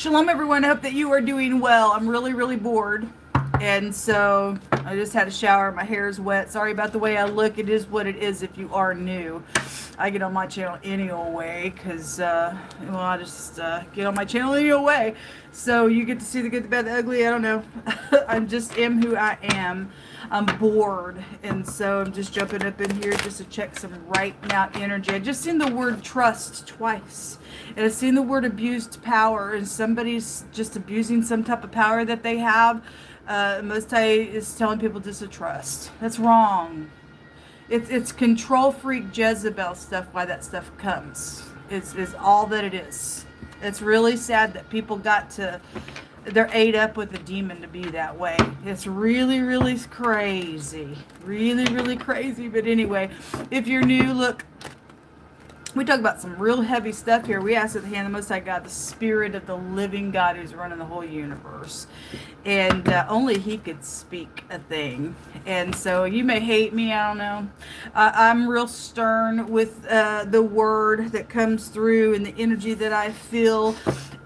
Shalom, everyone. I hope that you are doing well. I'm really, really bored. And so I just had a shower. My hair is wet. Sorry about the way I look. It is what it is if you are new. I get on my channel any old way because, I just get on my channel any old way. So you get to see the good, the bad, the ugly. I don't know. I just am who I am. I'm bored. And so I'm just jumping up in here just to check some right now energy. I just seen the word trust twice. And I've seen the word abused power. And somebody's just abusing some type of power that they have. Most High is telling people just to trust. That's wrong. It's control freak Jezebel stuff. Why that stuff comes is all that it is. It's really sad that people they're ate up with a demon to be that way. It's really, really crazy. Really, really crazy. But anyway, if you're new, look. We talk about some real heavy stuff here. We ask at the hand of the Most High God, the Spirit of the living God who's running the whole universe. And only He could speak a thing. And so you may hate me, I don't know. I'm real stern with the word that comes through and the energy that I feel.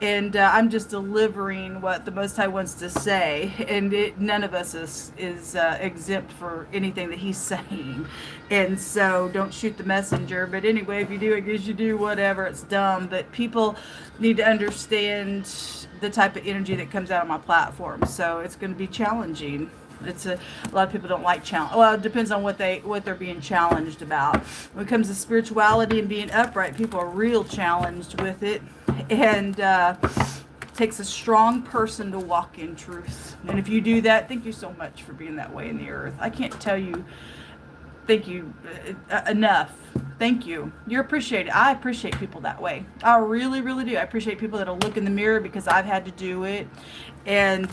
And I'm just delivering what the Most High wants to say. And none of us is exempt for anything that He's saying. And so don't shoot the messenger. But anyway, if you do, I guess you do, whatever. It's dumb. But people need to understand the type of energy that comes out of my platform. So it's going to be challenging. A lot of people don't like challenge. Well, it depends on what they're being challenged about. When it comes to spirituality and being upright, people are real challenged with it. And it takes a strong person to walk in truth. And if you do that, thank you so much for being that way in the earth. I can't tell you thank you enough. Thank you. You're appreciated. I appreciate people that way. I really, really do. I appreciate people that'll look in the mirror because I've had to do it. And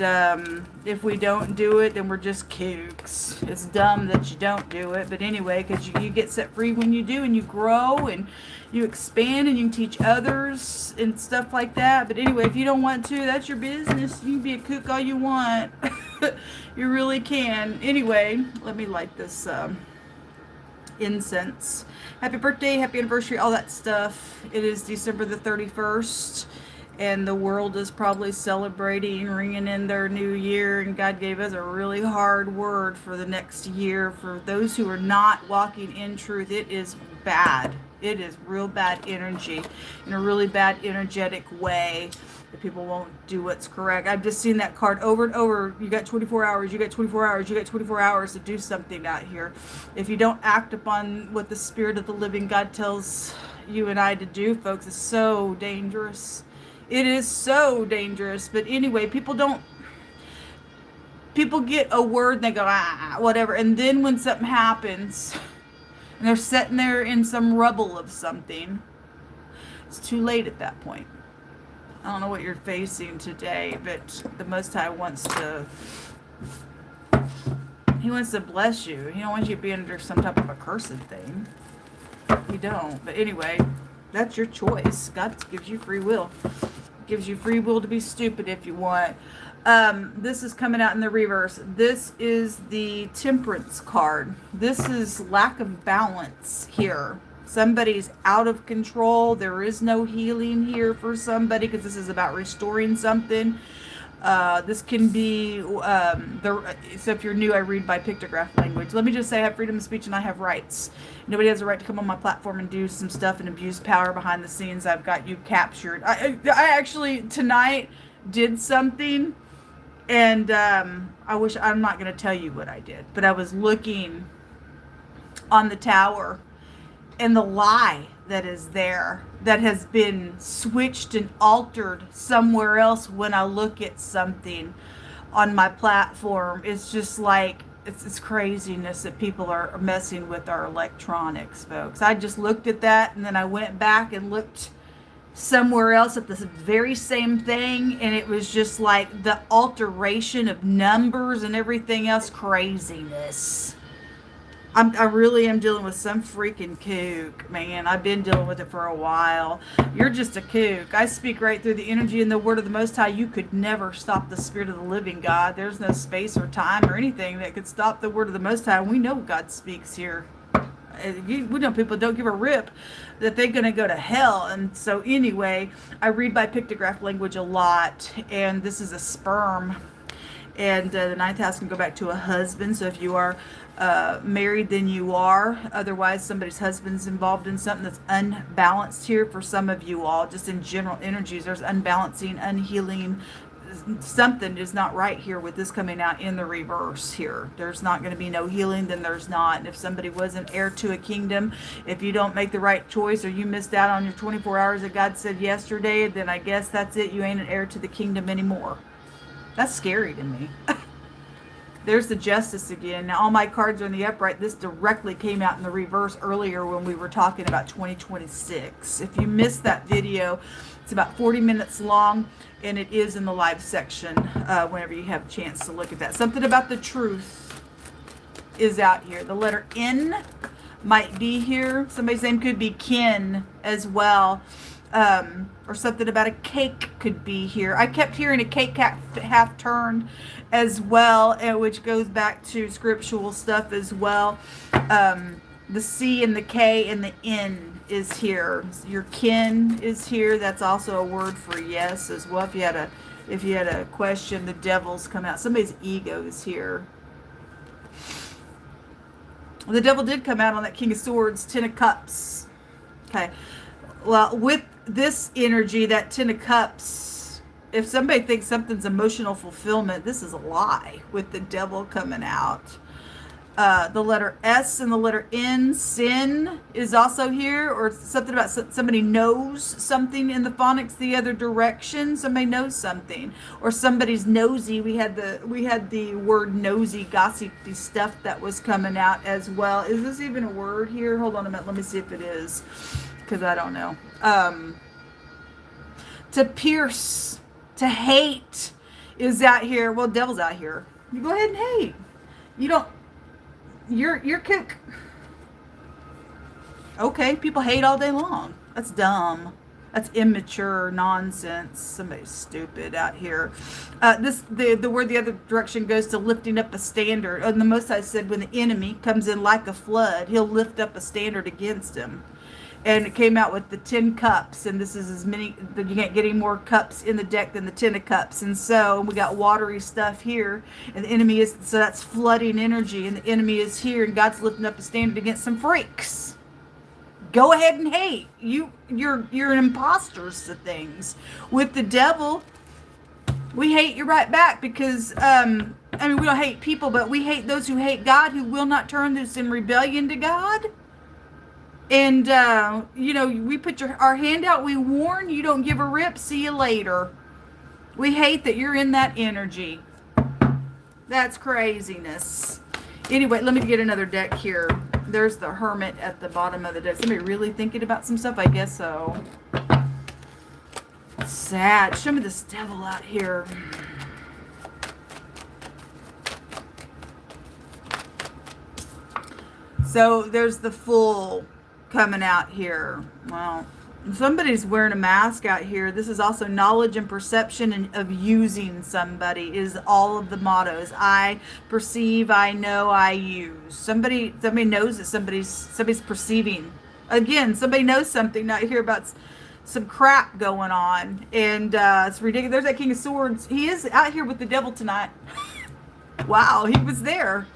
if we don't do it, then we're just kooks. It's dumb that you don't do it. But anyway, because you get set free when you do, and you grow and you expand and you can teach others and stuff like that. But anyway, if you don't want to, that's your business. You can be a kook all you want. You really can. Anyway, let me light this incense. Happy birthday, happy anniversary, all that stuff. It is December the 31st, and the world is probably celebrating, ringing in their new year, and God gave us a really hard word for the next year. For those who are not walking in truth, it is bad. It is real bad energy, in a really bad energetic way. That people won't do what's correct. I've just seen that card over and over. You got 24 hours, you got 24 hours, you got 24 hours to do something out here. If you don't act upon what the Spirit of the living God tells you and I to do, folks, it's so dangerous. It is so dangerous. But anyway, people get a word and they go, whatever. And then when something happens and they're sitting there in some rubble of something, it's too late at that point. I don't know what you're facing today, but the Most High wants to bless you. He don't want you to be under some type of accursed thing. He don't. But anyway, that's your choice. God gives you free will. Gives you free will to be stupid if you want. This is coming out in the reverse. This is the Temperance card. This is lack of balance here. Somebody's out of control. There is no healing here for somebody because this is about restoring something. This can be, so if you're new, I read by pictograph language. Let me just say I have freedom of speech and I have rights. Nobody has a right to come on my platform and do some stuff and abuse power behind the scenes. I've got you captured. I actually tonight did something, and I'm not going to tell you what I did, but I was looking on the tower. And the lie that is there, that has been switched and altered somewhere else when I look at something on my platform, it's just like, it's craziness that people are messing with our electronics, folks. I just looked at that, and then I went back and looked somewhere else at the very same thing, and it was just like the alteration of numbers and everything else, craziness. I really am dealing with some freaking kook, man. I've been dealing with it for a while. You're just a kook. I speak right through the energy and the word of the Most High. You could never stop the Spirit of the living God. There's no space or time or anything that could stop the word of the Most High. We know God speaks here. We know people don't give a rip that they're going to go to hell. And so anyway, I read by pictograph language a lot, and this is a sperm. And the ninth house can go back to a husband. So if you are married, then you are. Otherwise, somebody's husband's involved in something that's unbalanced here for some of you all. Just in general energies, there's unbalancing, unhealing. Something is not right here with this coming out in the reverse here. There's not going to be no healing, then there's not. And if somebody was an heir to a kingdom, if you don't make the right choice or you missed out on your 24 hours that God said yesterday, then I guess that's it. You ain't an heir to the kingdom anymore. That's scary to me. There's the justice again. Now all my cards are in the upright. This directly came out in the reverse earlier when we were talking about 2026. If you missed that video, it's about 40 minutes long, and it is in the live section whenever you have a chance to look at that. Something about the truth is out here. The letter N might be here. Somebody's name could be Ken as well. Or something about a cake could be here. I kept hearing a cake half turned as well, which goes back to scriptural stuff as well. The C and the K and the N is here. Your kin is here. That's also a word for yes as well. If you had a question, the devil's come out. Somebody's ego is here. The devil did come out on that King of Swords, Ten of Cups. Okay. Well, with this energy, that Ten of Cups, if somebody thinks something's emotional fulfillment, this is a lie with the devil coming out. The letter S and the letter N, sin, is also here, or something about somebody knows something in the phonics the other direction. Somebody knows something, or somebody's nosy. We had the word nosy, gossipy stuff that was coming out as well. Is this even a word here? Hold on a minute. Let me see if it is, because I don't know. To pierce, to hate is out here. Well, devil's out here. You go ahead and hate. You don't. You're kick. Okay, people hate all day long. That's dumb. That's immature nonsense. Somebody's stupid out here. The word the other direction goes to lifting up a standard. And the Most High said, when the enemy comes in like a flood, he'll lift up a standard against him. And it came out with the 10 cups, and this is as many, you can't get any more cups in the deck than the 10 of cups. And so we got watery stuff here, and the enemy is, so that's flooding energy, and the enemy is here, and God's lifting up a standard against some freaks. Go ahead and hate. You're an imposter to things. With the devil, we hate you right back, because we don't hate people, but we hate those who hate God, who will not turn this in rebellion to God. And, we put our hand out, we warn, you don't give a rip, see you later. We hate that you're in that energy. That's craziness. Anyway, let me get another deck here. There's the Hermit at the bottom of the deck. Somebody really thinking about some stuff? I guess so. Sad. Show me this devil out here. So there's the Fool coming out here. Well, somebody's wearing a mask out here. This is also knowledge and perception and of using somebody is all of the mottos. I perceive, I know, I use. Somebody knows that somebody's perceiving. Again, somebody knows something, not hear about some crap going on. And it's ridiculous. There's that King of Swords. He is out here with the devil tonight. Wow, he was there.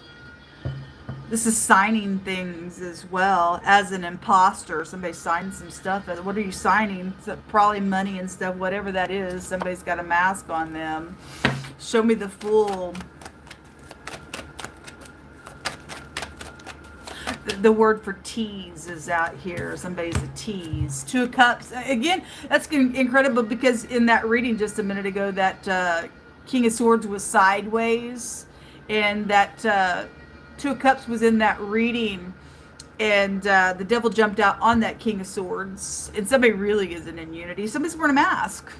This is signing things as well as an imposter. Somebody signed some stuff. What are you signing? It's probably money and stuff, whatever that is. Somebody's got a mask on them. Show me the Fool. The word for tease is out here. Somebody's a tease. Two of Cups. Again, that's incredible, because in that reading just a minute ago, that King of Swords was sideways, and that Two of Cups was in that reading, and the devil jumped out on that King of Swords, and somebody really isn't in unity. Somebody's wearing a mask.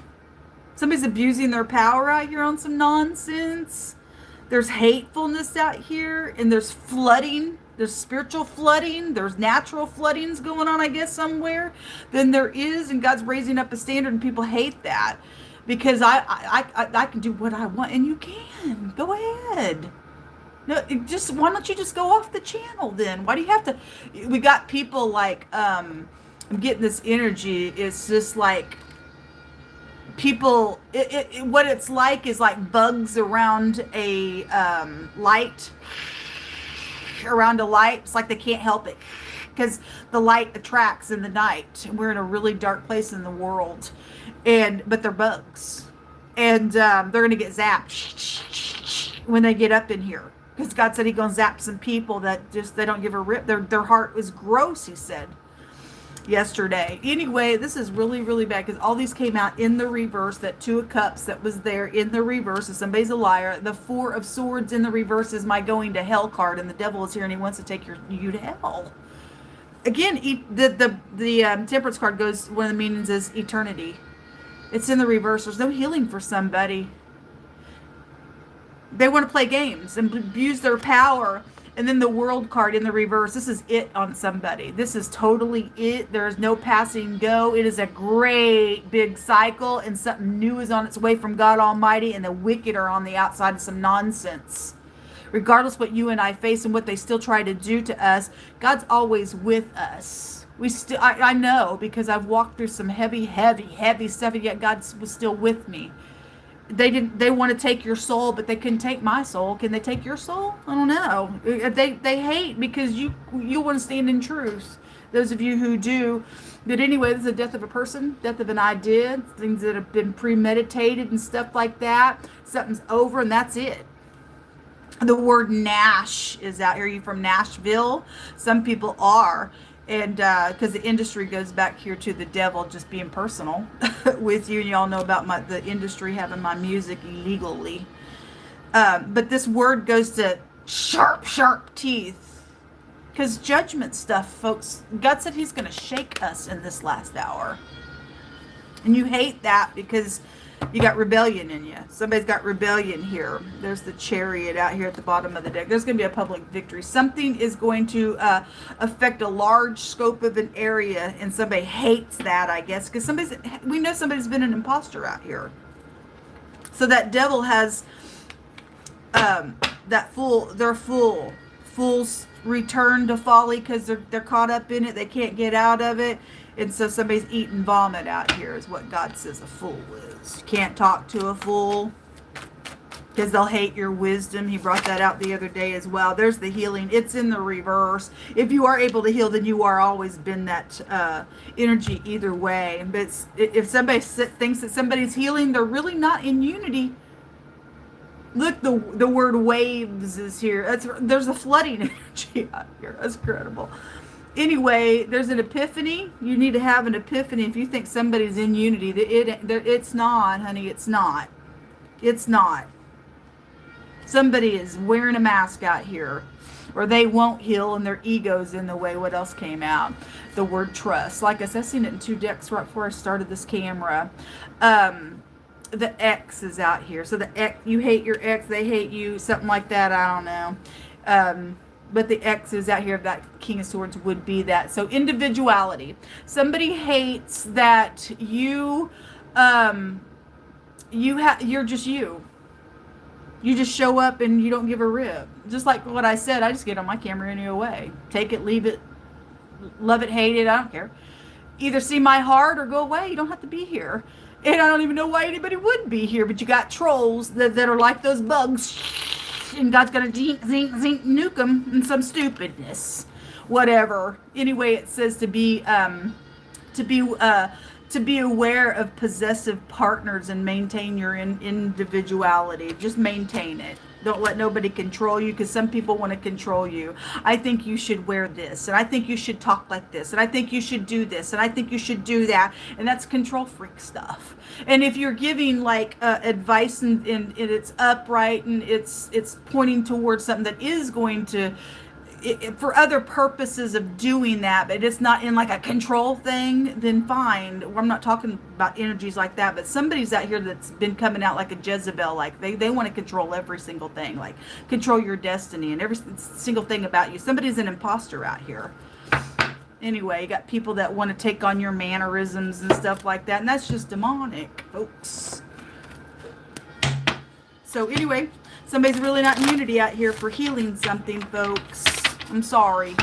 Somebody's abusing their power out here on some nonsense. There's hatefulness out here, and there's flooding. There's spiritual flooding. There's natural floodings going on, I guess, somewhere. Then there is, and God's raising up a standard, and people hate that, because I can do what I want, and you can. Go ahead. No, just why don't you just go off the channel then? Why do you have to? We got people like I'm getting this energy. It's just like people. What it's like is like bugs around a light. Around a light, it's like they can't help it because the light attracts in the night. We're in a really dark place in the world, but they're bugs, and they're gonna get zapped when they get up in here. Because God said He's gonna zap some people that just they don't give a rip. Their heart was gross, He said yesterday. Anyway, this is really, really bad because all these came out in the reverse. That Two of Cups that was there in the reverse, if somebody's a liar. The Four of Swords in the reverse is my going to hell card, and the devil is here and he wants to take you to hell. Again, the Temperance card goes, one of the meanings is eternity. It's in the reverse. There's no healing for somebody. They want to play games and abuse their power. And then the World card in the reverse. This is it on somebody. This is totally it. There is no passing go. It is a great big cycle, and something new is on its way from God Almighty, and the wicked are on the outside of some nonsense. Regardless what you and I face and what they still try to do to us, God's always with us. I know, because I've walked through some heavy stuff, and yet God was still with me. They want to take your soul, but they couldn't take my soul. Can they take your soul? I don't know. They hate because you want to stand in truth. Those of you who do. But anyway, this is the death of a person, death of an idea, things that have been premeditated and stuff like that. Something's over, and that's it. The word Nash is out here. Are you from Nashville? Some people are. And because the industry goes back here to the devil just being personal with you. And you all know about the industry having my music illegally. But this word goes to sharp teeth. Because judgment stuff, folks, God said He's going to shake us in this last hour. And you hate that because you got rebellion in you. Somebody's got rebellion here. There's the Chariot out here at the bottom of the deck. There's going to be a public victory. Something is going to affect a large scope of an area, and somebody hates that, I guess, because we know somebody's been an imposter out here. So that devil has fools return to folly because they're caught up in it. They can't get out of it. And so somebody's eating vomit out here is what God says a fool is. You can't talk to a fool because they'll hate your wisdom. He brought that out the other day as well. There's the healing. It's in the reverse. If you are able to heal, then you are always been that energy either way. But if somebody thinks that somebody's healing, they're really not in unity. Look, the word waves is here. There's a flooding energy out here. That's incredible. Anyway, there's an epiphany. You need to have an epiphany if you think somebody's in unity. It's not, honey. It's not. It's not. Somebody is wearing a mask out here, or they won't heal and their ego's in the way. What else came out? The word trust. Like I said, I've seen it in 2 decks right before I started this camera. The X is out here. So the X, you hate your ex, they hate you, something like that. I don't know. But the X is out here. That King of Swords would be that. So individuality. Somebody hates that you're just you. You just show up and you don't give a rip. Just like what I said, I just get on my camera anyway. Take it, leave it, love it, hate it, I don't care. Either see my heart or go away. You don't have to be here. And I don't even know why anybody would be here, but you got trolls that are like those bugs. And God's gonna zink, nuke them in some stupidness, whatever. Anyway, it says to be aware of possessive partners and maintain your individuality. Just maintain it. Don't let nobody control you, because some people want to control you. I think you should wear this, and I think you should talk like this, and I think you should do this, and I think you should do that, and that's control freak stuff. And if you're giving like advice and it's upright and it's pointing towards something that is going to for other purposes of doing that, but it's not in like a control thing, then fine. I'm not talking about energies like that, but somebody's out here that's been coming out like a Jezebel, like they want to control every single thing, like control your destiny and every single thing about you. Somebody's an imposter out here. Anyway, you got people that want to take on your mannerisms and stuff like that, and that's just demonic, folks. So anyway, Somebody's really not in unity out here for healing something, folks. I'm sorry.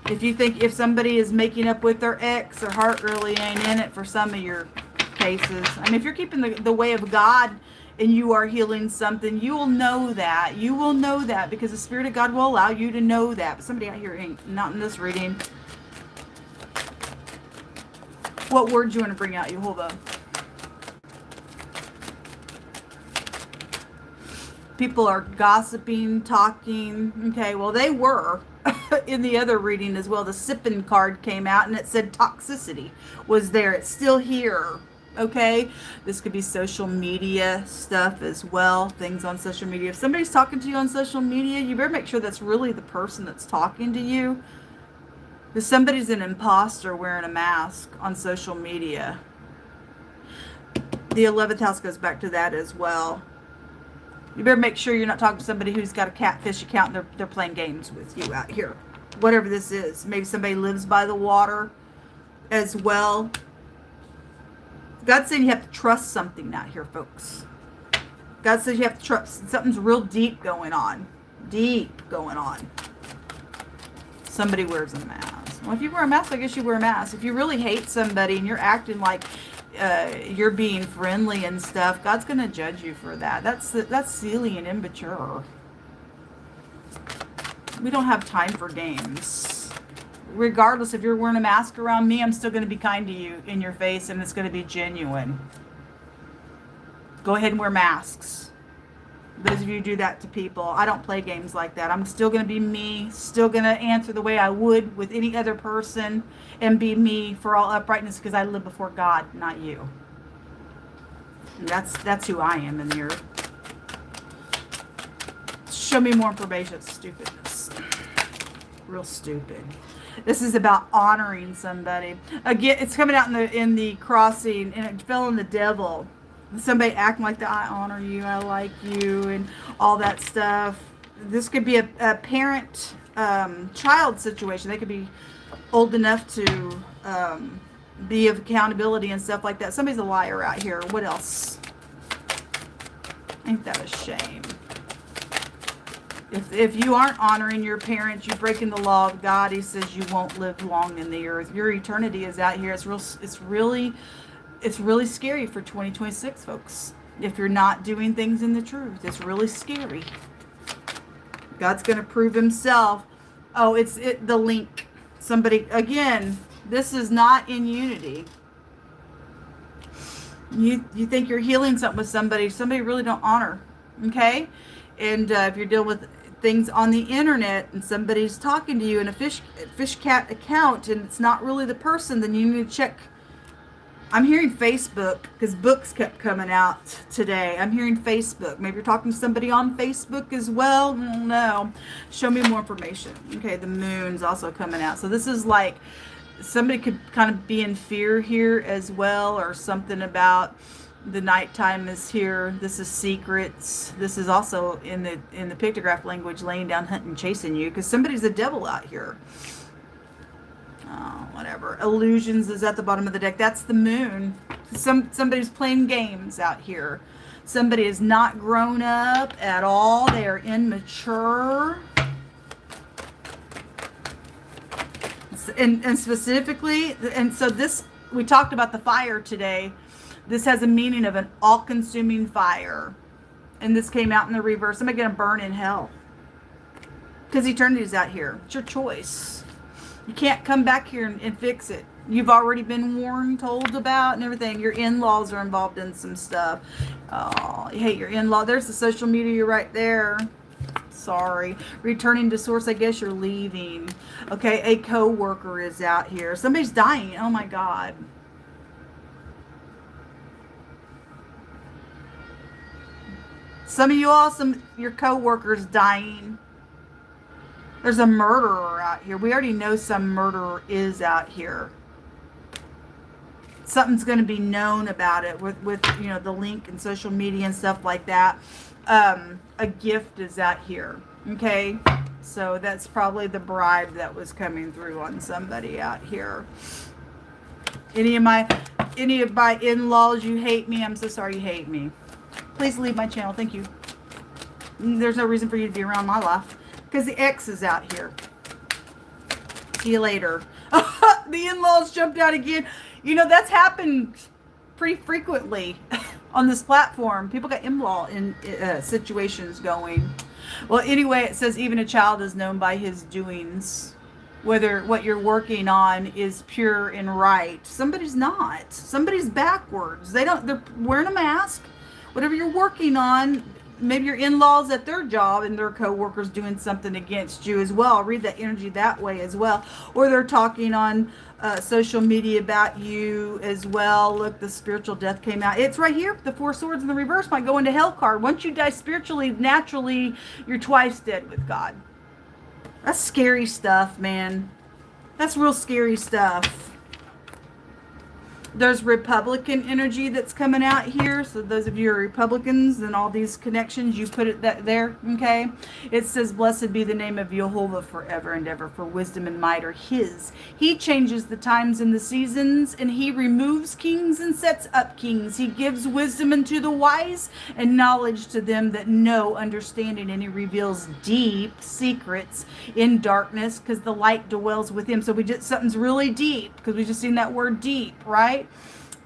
If somebody is making up with their ex, their heart really ain't in it for some of your cases. I mean, if you're keeping the way of God and you are healing something, you will know that. You will know that because the Spirit of God will allow you to know that. But somebody out here ain't, not in this reading. What words you want to bring out, Jehovah? People are gossiping, talking. Okay, well, they were in the other reading as well. The sipping card came out and it said toxicity was there. It's still here. Okay, this could be social media stuff as well. Things on social media. If somebody's talking to you on social media, you better make sure that's really the person that's talking to you. If somebody's an imposter wearing a mask on social media. The 11th house goes back to that as well. You better make sure you're not talking to somebody who's got a catfish account and they're playing games with you out here. Whatever this is. Maybe somebody lives by the water as well. God's saying you have to trust something out here, folks. God says you have to trust. Something's real deep going on. Deep going on. Somebody wears a mask. Well, if you wear a mask, I guess you wear a mask. If you really hate somebody and you're acting like you're being friendly and stuff, God's going to judge you for that. That's silly and immature. We don't have time for games. Regardless if you're wearing a mask around me, I'm still going to be kind to you in your face, and it's going to be genuine. Go ahead and wear masks. Those of you who do that to people, I don't play games like that. I'm still going to be me, still going to answer the way I would with any other person, and be me for all uprightness because I live before God, not you. And that's who I am in the earth. Show me more information. Stupidness. Real stupid. This is about honoring somebody. Again, it's coming out in the crossing, and it fell in the devil. Somebody acting like that, I honor you, I like you, and all that stuff. This could be a parent child situation. They could be old enough to be of accountability and stuff like that. Somebody's a liar out here. What else? Ain't that a shame? If you aren't honoring your parents, you're breaking the law of God. He says you won't live long in the earth. Your eternity is out here. It's really scary for 2026, folks. If you're not doing things in the truth, it's really scary. God's going to prove himself. Oh, the link. Somebody, again, this is not in unity. You think you're healing something with somebody really don't honor. Okay? And if you're dealing with things on the internet and somebody's talking to you in a fish cat account and it's not really the person, then you need to check. I'm hearing Facebook because books kept coming out today. I'm hearing Facebook. Maybe you're talking to somebody on Facebook as well. No. Show me more information. Okay, the moon's also coming out. So this is like somebody could kind of be in fear here as well, or something about the nighttime is here. This is secrets. This is also in the pictograph language, laying down, hunting, chasing you, because somebody's a devil out here. Oh, whatever. Illusions is at the bottom of the deck. That's the moon. Somebody's playing games out here. Somebody is not grown up at all. They are immature. And specifically, and so this, we talked about the fire today. This has a meaning of an all-consuming fire. And this came out in the reverse. Somebody going to burn in hell. Because eternity is out here. It's your choice. You can't come back here and fix it. You've already been warned, told about, and everything. Your in-laws are involved in some stuff. Oh, you hate your in-law. There's the social media right there. Sorry. Returning to source, I guess you're leaving. Okay, a co-worker is out here. Somebody's dying. Oh my God. Some of you all, your co-workers dying. There's a murderer out here. We already know some murderer is out here. Something's going to be known about it with the link and social media and stuff like that. A gift is out here. Okay, so that's probably the bribe that was coming through on somebody out here. Any of my in-laws, you hate me. I'm so sorry you hate me. Please leave my channel. Thank you. there's no reason for you to be around my life. Because the ex is out here. See you later. The in-laws jumped out again. You know, that's happened pretty frequently on this platform. People got in-law in situations going. Well, anyway, it says even a child is known by his doings. Whether what you're working on is pure and right. Somebody's not. Somebody's backwards. They're wearing a mask. Whatever you're working on, maybe your in-laws at their job and their co-workers doing something against you as well. Read that energy that way as well. Or they're talking on social media about you as well. Look, the spiritual death came out. It's right here. The 4 swords in the reverse might go into hell card. Once you die spiritually, naturally, you're twice dead with God. That's scary stuff, man. That's real scary stuff. There's Republican energy that's coming out here. So those of you who are Republicans and all these connections, you put it there, okay? It says, blessed be the name of Jehovah forever and ever, for wisdom and might are his. He changes the times and the seasons, and he removes kings and sets up kings. He gives wisdom unto the wise and knowledge to them that know understanding, and he reveals deep secrets in darkness, because the light dwells with him. So something's really deep, because we just seen that word deep, right?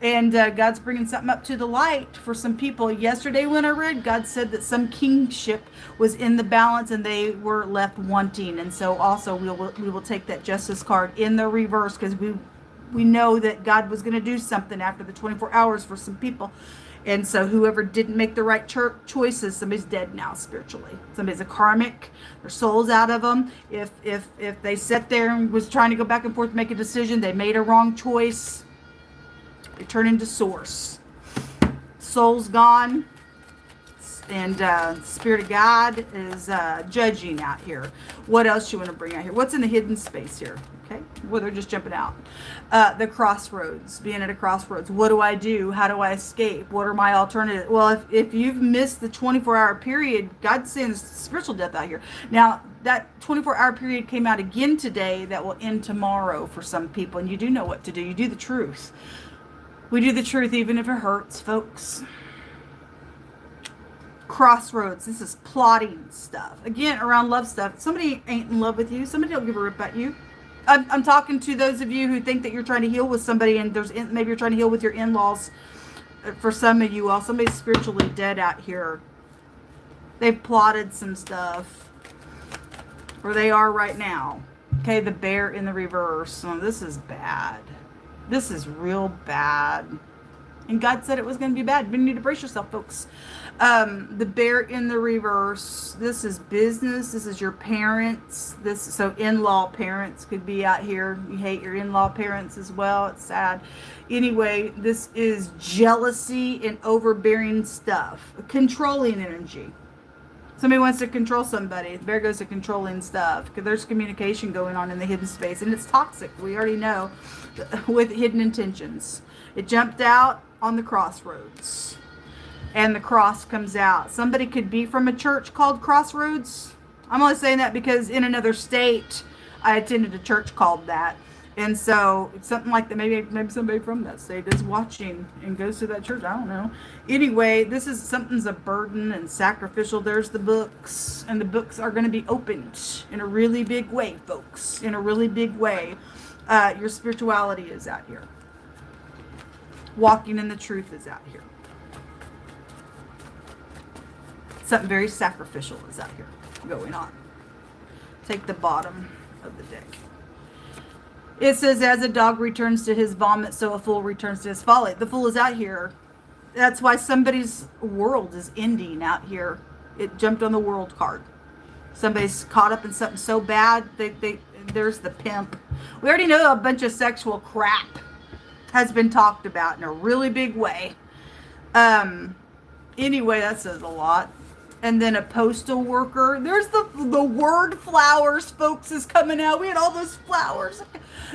And God's bringing something up to the light for some people. Yesterday when I read, God said that some kingship was in the balance and they were left wanting. And so also we will take that justice card in the reverse, because we know that God was going to do something after the 24 hours for some people. And so whoever didn't make the right choices, somebody's dead now spiritually. Somebody's a karmic. Their soul's out of them. If they sat there and was trying to go back and forth, make a decision, they made a wrong choice. They turn into source. Soul's gone. And Spirit of God is judging out here. What else you want to bring out here? What's in the hidden space here? Okay. Well, they're just jumping out. The crossroads. Being at a crossroads. What do I do? How do I escape? What are my alternatives? Well, if you've missed the 24-hour period, God's saying spiritual death out here. Now, that 24-hour period came out again today. That will end tomorrow for some people. And you do know what to do. You do the truth. We do the truth even if it hurts, folks. Crossroads. This is plotting stuff. Again, around love stuff. Somebody ain't in love with you. Somebody don't give a rip about you. I'm talking to those of you who think that you're trying to heal with somebody, and maybe you're trying to heal with your in-laws. For some of you all, somebody's spiritually dead out here. They've plotted some stuff. Or they are right now. Okay, the bear in the reverse. Oh, this is bad. This is real bad. And God said it was going to be bad. You need to brace yourself, folks. The bear in the reverse. This is business. This is your parents. So in-law parents could be out here. You hate your in-law parents as well. It's sad. Anyway, this is jealousy and overbearing stuff. Controlling energy. Somebody wants to control somebody. The bear goes to controlling stuff. Because there's communication going on in the hidden space. And it's toxic. We already know. With hidden intentions. It jumped out on the crossroads. And the cross comes out. Somebody could be from a church called Crossroads. I'm only saying that because in another state, I attended a church called that. And so it's something like that. Maybe somebody from that state is watching and goes to that church. I don't know. Anyway, something's a burden and sacrificial. There's the books. And the books are going to be opened in a really big way, folks. In a really big way. Your spirituality is out here. Walking in the truth is out here. Something very sacrificial is out here going on. Take the bottom of the deck. It says, as a dog returns to his vomit, so a fool returns to his folly. The fool is out here. That's why somebody's world is ending out here. It jumped on the world card. Somebody's caught up in something so bad. There's the pimp. We already know a bunch of sexual crap has been talked about in a really big way. Anyway, that says a lot. And then a postal worker. There's the word flowers, folks, is coming out. We had all those flowers.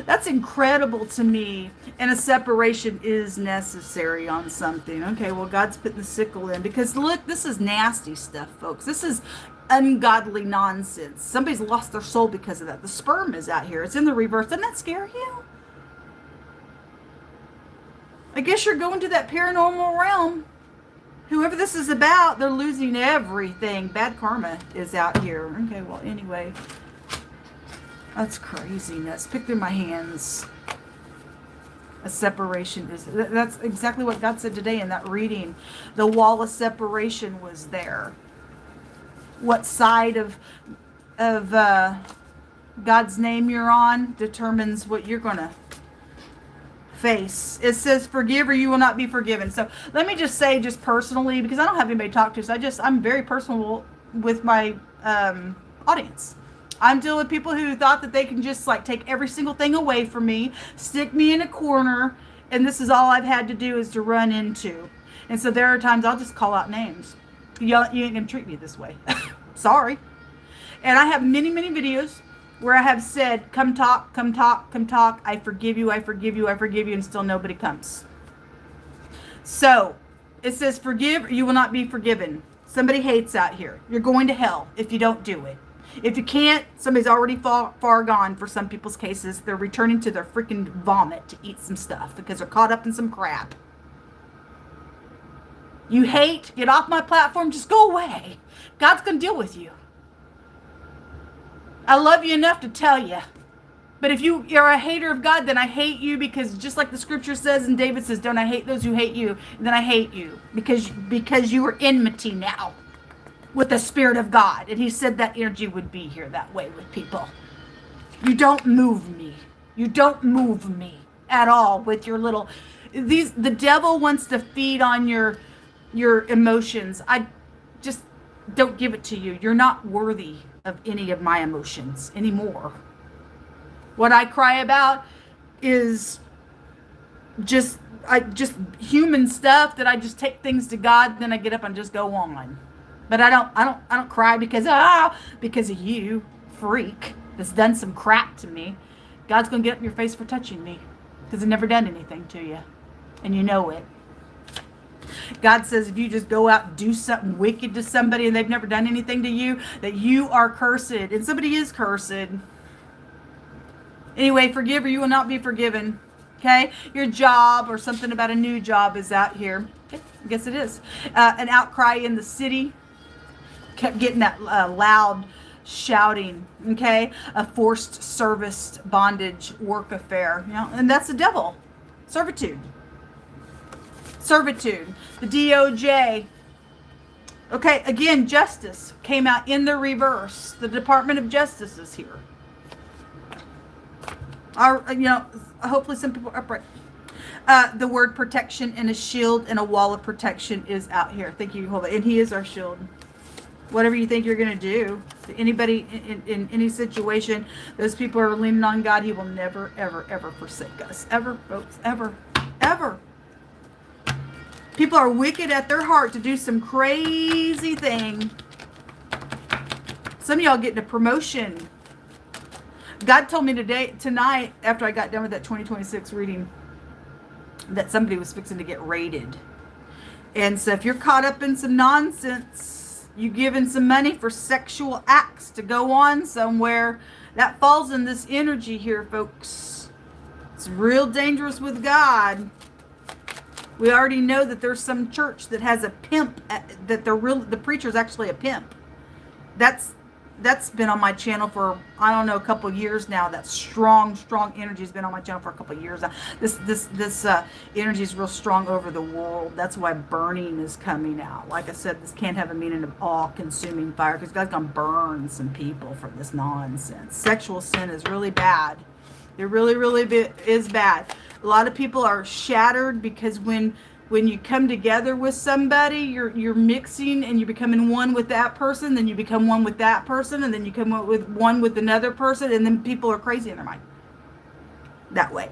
That's incredible to me. And a separation is necessary on something. Okay, well, God's putting the sickle in. Because look, this is nasty stuff, folks. This is ungodly nonsense. Somebody's lost their soul because of that. The sperm is out here. It's in the reverse. Doesn't that scare you? I guess you're going to that paranormal realm. whoever this is about, they're losing everything. Bad karma is out here. Okay, well, anyway. That's craziness. Pick through my hands. A separation is, that's exactly what God said today in that reading. The wall of separation was there. What side of God's name you're on determines what you're going to face. It says, forgive or you will not be forgiven. So let me just say, just personally, because I don't have anybody to talk to, so I'm very personal with my audience. I'm dealing with people who thought that they can just like take every single thing away from me, stick me in a corner, and this is all I've had to do is to run into. And so there are times I'll just call out names. You ain't gonna treat me this way. Sorry. And I have many, many videos where I have said, come talk, come talk, come talk. I forgive you, I forgive you, I forgive you, and still nobody comes. So it says, forgive or you will not be forgiven. Somebody hates out here. You're going to hell if you don't do it. If you can't, somebody's already far gone for some people's cases. They're returning to their freaking vomit to eat some stuff because they're caught up in some crap. You hate, get off my platform, just go away. God's going to deal with you. I love you enough to tell you. But if you are a hater of God, then I hate you because just like the scripture says and David says, don't I hate those who hate you? And then I hate you because you are enmity now with the Spirit of God. And he said that energy would be here that way with people. You don't move me. You don't move me at all with your little, the devil wants to feed on your emotions. I just don't give it to you. You're not worthy of any of my emotions anymore. What I cry about is just human stuff that I just take things to God, then I get up and just go on. But I don't cry because of you, freak, that's done some crap to me. God's gonna get up in your face for touching me because I've never done anything to you, and you know it. God says if you just go out and do something wicked to somebody and they've never done anything to you, that you are cursed, and somebody is cursed. Anyway, forgive or you will not be forgiven. Okay, your job or something about a new job is out here. Okay, I guess it is. An outcry in the city. Kept getting that loud shouting, okay? A forced service bondage work affair, you know, and that's the devil. Servitude. The DOJ. Okay, again, justice came out in the reverse. The Department of Justice is here. Hopefully some people are upright. The word protection and a shield and a wall of protection is out here. Thank you, Jehovah. And he is our shield. Whatever you think you're going to do to anybody in any situation, those people are leaning on God. He will never, ever, ever forsake us. Ever, folks. Ever. Ever. People are wicked at their heart to do some crazy thing. Some of y'all getting a promotion. God told me tonight, after I got done with that 2026 reading, that somebody was fixing to get raided. And so if you're caught up in some nonsense, you giving some money for sexual acts to go on somewhere, that falls in this energy here, folks. It's real dangerous with God. We already know that there's some church that has a pimp, that the preacher's actually a pimp. That's been on my channel for, I don't know, a couple of years now. That strong energy has been on my channel for a couple of years now. This energy is real strong over the world. That's why burning is coming out. Like I said, this can't have a meaning of all-consuming fire because God's going to burn some people for this nonsense. Sexual sin is really bad. It really, really is bad. A lot of people are shattered because when you come together with somebody, you're mixing and you're becoming one with that person, then you become one with that person, and then you come with one with another person, and then people are crazy in their mind. That way.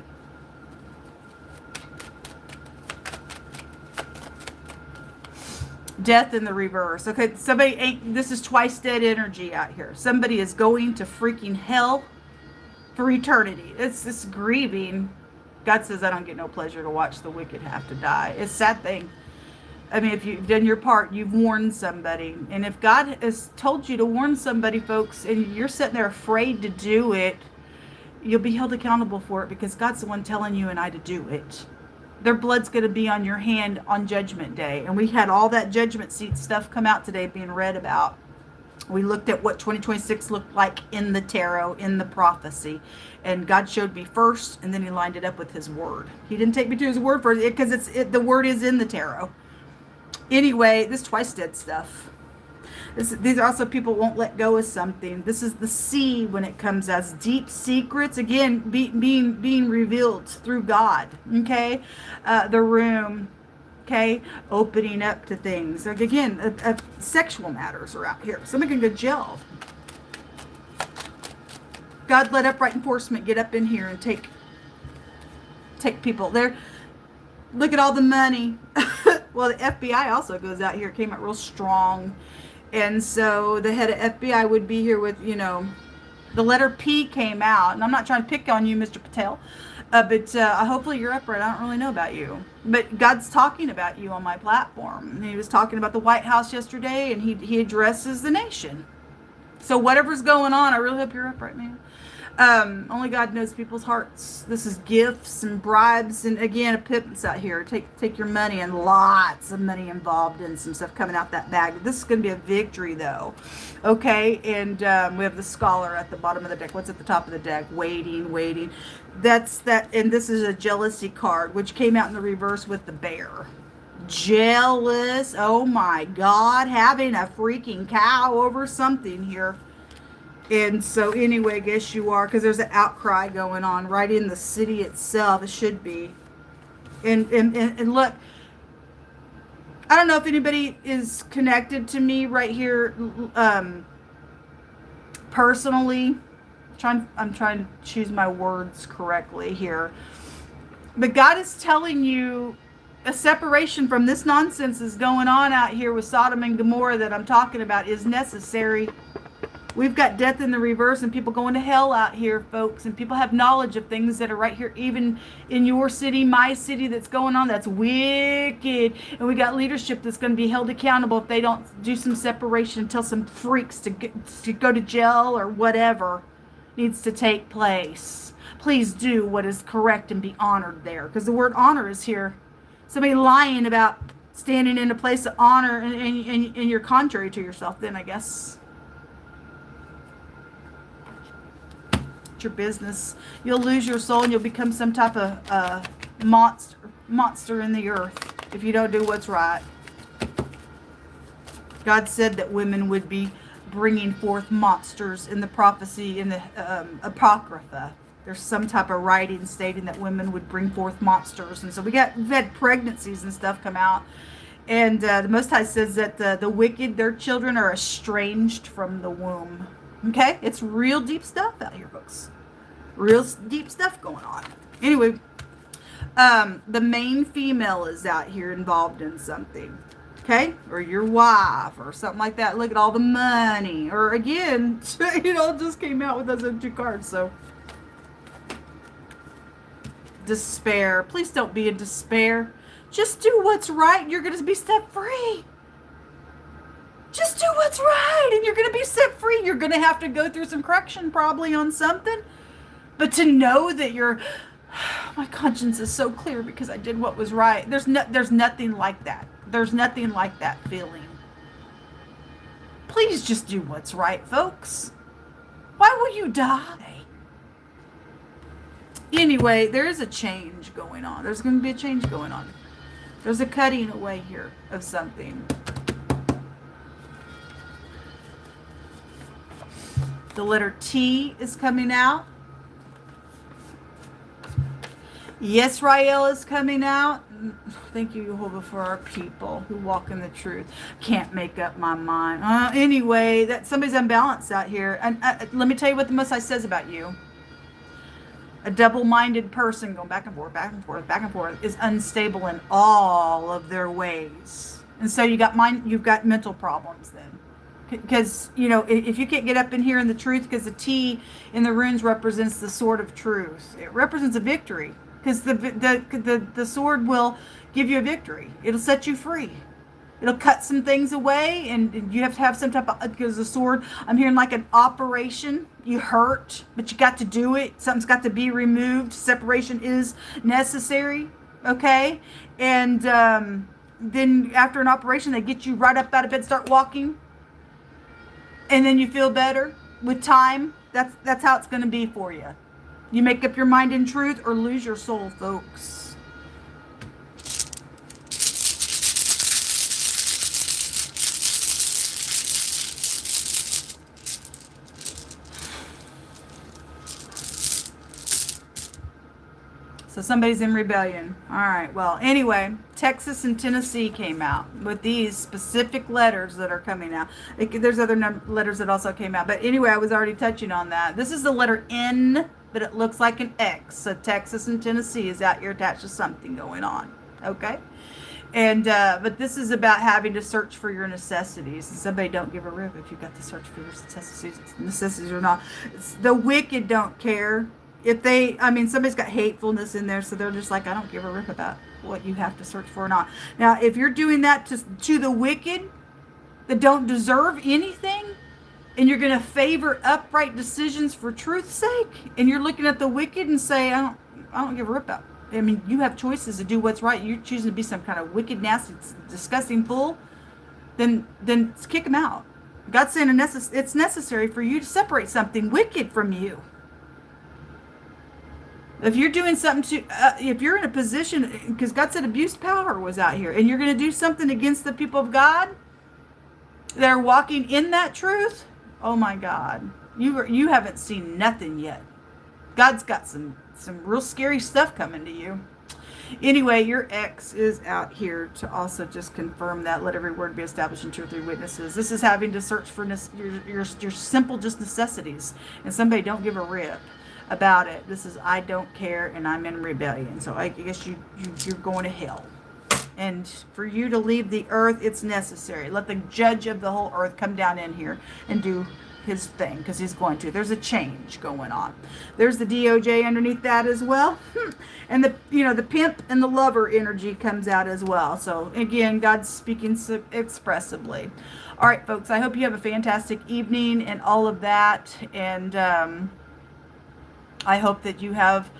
Death in the reverse. Okay, this is twice dead energy out here. Somebody is going to freaking hell for eternity. It's grieving. God says, I don't get no pleasure to watch the wicked have to die. It's a sad thing. I mean, if you've done your part, you've warned somebody. And if God has told you to warn somebody, folks, and you're sitting there afraid to do it, you'll be held accountable for it because God's the one telling you and I to do it. Their blood's going to be on your hand on Judgment Day. And we had all that judgment seat stuff come out today being read about. We looked at what 2026 looked like in the tarot, in the prophecy. And God showed me first, and then he lined it up with his word. He didn't take me to his word first, because the word is in the tarot. Anyway, this twice dead stuff. These are also people won't let go of something. This is the C when it comes as deep secrets. Again, being revealed through God. Okay? The room. Okay, opening up to things. Like again, sexual matters are out here. Somebody can go jail. God let upright enforcement get up in here and take people there. Look at all the money. Well, the FBI also goes out here. It came out real strong, and so the head of FBI would be here with, the letter P came out. And I'm not trying to pick on you, Mr. Patel. But hopefully you're upright. I don't really know about you. But God's talking about you on my platform. He was talking about the White House yesterday, and he addresses the nation. So whatever's going on, I really hope you're upright, man. Only God knows people's hearts. This is gifts and bribes. And again, a pittance out here. Take your money, and lots of money involved in some stuff coming out that bag. This is going to be a victory, though. Okay, and we have the scholar at the bottom of the deck. What's at the top of the deck? Waiting. That's that, and this is a jealousy card, which came out in the reverse with the bear. Jealous. Oh my God, having a freaking cow over something here. And so anyway, I guess you are, because there's an outcry going on right in the city itself. It should be. And look, I don't know if anybody is connected to me right here personally. I'm trying to choose my words correctly here. But God is telling you a separation from this nonsense is going on out here with Sodom and Gomorrah that I'm talking about is necessary. We've got death in the reverse and people going to hell out here, folks. And people have knowledge of things that are right here, even in your city, my city, that's going on. That's wicked. And we got leadership that's going to be held accountable if they don't do some separation, tell some freaks to go to jail or whatever needs to take place. Please do what is correct and be honored there. Because the word honor is here. Somebody lying about standing in a place of honor and you're contrary to yourself then, I guess. Your business, you'll lose your soul and you'll become some type of monster in the earth if you don't do what's right. God said that women would be bringing forth monsters in the prophecy, in the Apocrypha. There's some type of writing stating that women would bring forth monsters, and so we've had pregnancies and stuff come out, and the Most High says that the wicked, their children are estranged from the womb. Okay, it's real deep stuff out here, folks. Real deep stuff going on. Anyway, the main female is out here involved in something. Okay, or your wife or something like that. Look at all the money. Or again, it just came out with those two cards. So despair. Please don't be in despair. Just do what's right and you're going to be set free. Just do what's right and you're going to be set free. You're going to have to go through some correction probably on something. But to know that my conscience is so clear because I did what was right. There's nothing like that. There's nothing like that feeling. Please just do what's right, folks. Why will you die? Anyway, there is a change going on. There's going to be a change going on. There's a cutting away here of something. The letter T is coming out. Yisrael is coming out. Thank you, Jehovah, for our people who walk in the truth. Can't make up my mind. Anyway, that somebody's unbalanced out here. And let me tell you what the Most High says about you. A double-minded person going back and forth, back and forth, back and forth is unstable in all of their ways. And so you've got mental problems then. Because, if you can't get up in here in the truth, because the T in the runes represents the sword of truth. It represents a victory. Because the sword will give you a victory. It'll set you free. It'll cut some things away, and you have to have some type of, because the sword, I'm hearing like an operation. You hurt, but you got to do it. Something's got to be removed. Separation is necessary. okay? And then after an operation, they get you right up out of bed, start walking, and then you feel better with time. That's how it's going to be for you. You make up your mind in truth or lose your soul, folks. So somebody's in rebellion. All right. Well, anyway, Texas and Tennessee came out with these specific letters that are coming out. There's other letters that also came out. But anyway, I was already touching on that. This is the letter N, but it looks like an X. So Texas and Tennessee is out here attached to something going on. Okay? And but this is about having to search for your necessities. And somebody don't give a rip if you've got to search for your necessities or not. The wicked don't care. If they, I mean, somebody's got hatefulness in there, so they're just like, I don't give a rip about what you have to search for or not. Now, if you're doing that to the wicked that don't deserve anything, and you're going to favor upright decisions for truth's sake, and you're looking at the wicked and say, I don't give a rip about. I mean, you have choices to do what's right. You're choosing to be some kind of wicked, nasty, disgusting fool. Then kick them out. God's saying it's necessary for you to separate something wicked from you. If you're doing something if you're in a position, because God said abuse power was out here, and you're going to do something against the people of God that are walking in that truth, oh my God, you haven't seen nothing yet. God's got some real scary stuff coming to you. Anyway, your ex is out here to also just confirm that. Let every word be established in 2 or 3 witnesses. This is having to search for your simple just necessities. And somebody don't give a rip about it. This is I don't care and I'm in rebellion. So I guess you're going to hell. And for you to leave the earth, it's necessary. Let the judge of the whole earth come down in here and do his thing, because he's going to. There's a change going on. There's the DOJ underneath that as well. And the pimp and the lover energy comes out as well. So again, God's speaking expressively. All right, folks, I hope you have a fantastic evening and all of that. And I hope that you have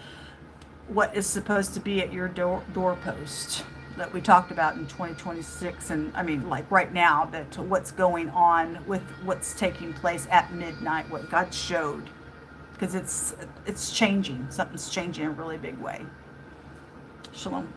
what is supposed to be at your doorpost that we talked about in 2026. And I mean, like right now, that what's going on with what's taking place at midnight, what God showed, because it's changing. Something's changing in a really big way. Shalom.